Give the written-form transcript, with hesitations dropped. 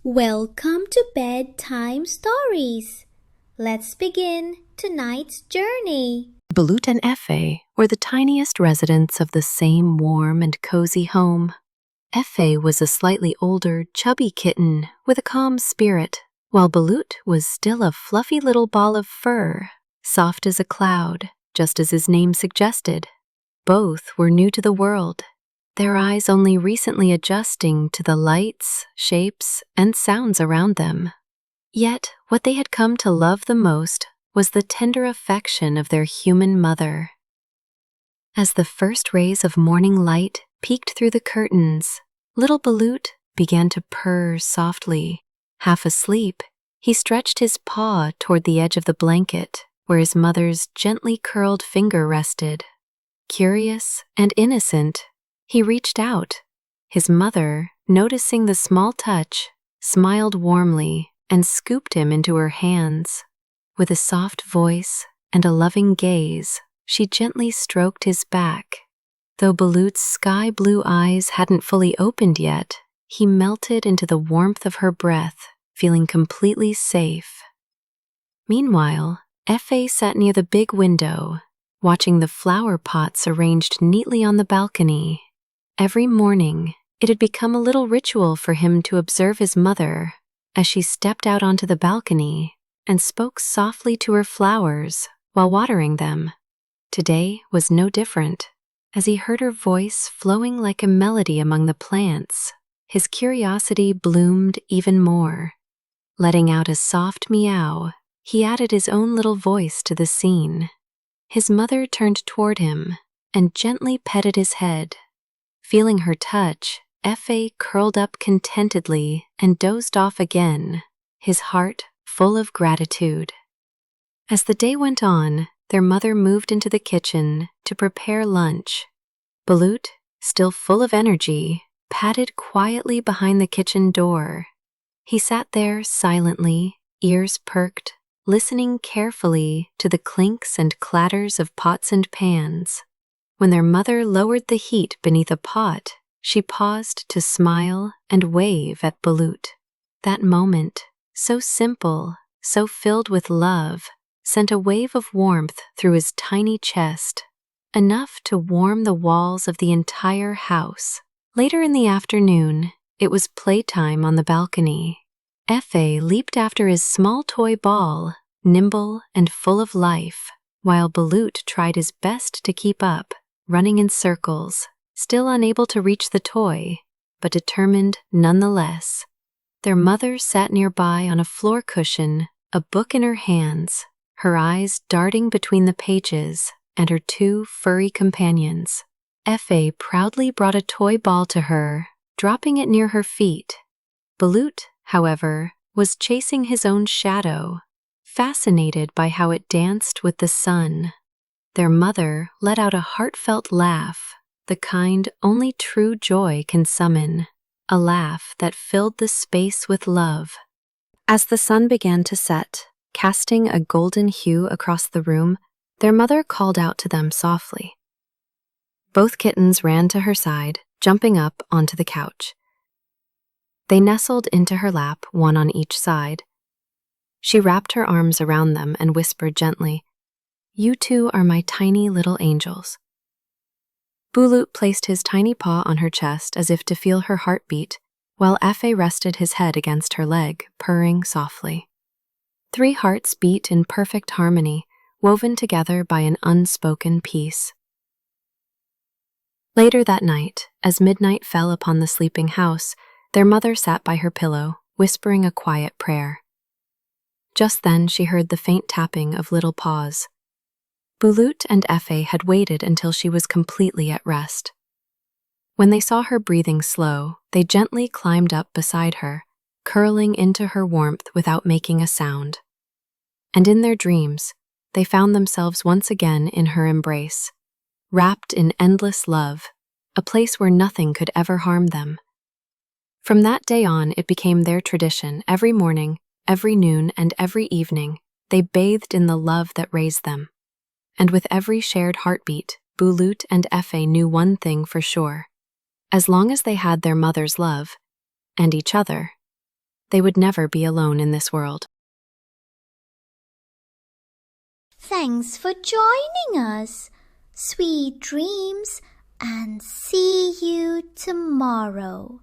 Welcome to Bedtime Stories. Let's begin tonight's journey. Bulut and Efe were the tiniest residents of the same warm and cozy home. Efe was a slightly older, chubby kitten with a calm spirit, while Bulut was still a fluffy little ball of fur, soft as a cloud, just as his name suggested. Both were new to the world, their eyes only recently adjusting to the lights, shapes, and sounds around them. Yet, what they had come to love the most was the tender affection of their human mother. As the first rays of morning light peeked through the curtains, little Bulut began to purr softly. Half asleep, he stretched his paw toward the edge of the blanket where his mother's gently curled finger rested. Curious and innocent, he reached out. His mother, noticing the small touch, smiled warmly and scooped him into her hands. With a soft voice and a loving gaze, she gently stroked his back. Though Bulut's sky-blue eyes hadn't fully opened yet, he melted into the warmth of her breath, feeling completely safe. Meanwhile, Efe sat near the big window, watching the flower pots arranged neatly on the balcony. Every morning, it had become a little ritual for him to observe his mother as she stepped out onto the balcony and spoke softly to her flowers while watering them. Today was no different. As he heard her voice flowing like a melody among the plants, his curiosity bloomed even more. Letting out a soft meow, he added his own little voice to the scene. His mother turned toward him and gently petted his head. Feeling her touch, Efe curled up contentedly and dozed off again, his heart full of gratitude. As the day went on, their mother moved into the kitchen to prepare lunch. Bulut, still full of energy, padded quietly behind the kitchen door. He sat there silently, ears perked, listening carefully to the clinks and clatters of pots and pans. When their mother lowered the heat beneath a pot, she paused to smile and wave at Bulut. That moment, so simple, so filled with love, sent a wave of warmth through his tiny chest, enough to warm the walls of the entire house. Later in the afternoon, it was playtime on the balcony. Efe leaped after his small toy ball, nimble and full of life, while Bulut tried his best to keep up, running in circles, still unable to reach the toy, but determined nonetheless. Their mother sat nearby on a floor cushion, a book in her hands, her eyes darting between the pages, and her two furry companions. Efe proudly brought a toy ball to her, dropping it near her feet. Bulut, however, was chasing his own shadow, fascinated by how it danced with the sun. Their mother let out a heartfelt laugh, the kind only true joy can summon, a laugh that filled the space with love. As the sun began to set, casting a golden hue across the room, their mother called out to them softly. Both kittens ran to her side, jumping up onto the couch. They nestled into her lap, one on each side. She wrapped her arms around them and whispered gently, "You two are my tiny little angels." Bulut placed his tiny paw on her chest as if to feel her heartbeat, while Efe rested his head against her leg, purring softly. 3 hearts beat in perfect harmony, woven together by an unspoken peace. Later that night, as midnight fell upon the sleeping house, their mother sat by her pillow, whispering a quiet prayer. Just then she heard the faint tapping of little paws. Bulut and Efe had waited until she was completely at rest. When they saw her breathing slow, they gently climbed up beside her, curling into her warmth without making a sound. And in their dreams, they found themselves once again in her embrace, wrapped in endless love, a place where nothing could ever harm them. From that day on, it became their tradition. Every morning, every noon, and every evening, they bathed in the love that raised them. And with every shared heartbeat, Bulut and Efe knew one thing for sure. As long as they had their mother's love, and each other, They would never be alone in this world. Thanks for joining us. Sweet dreams and see you tomorrow.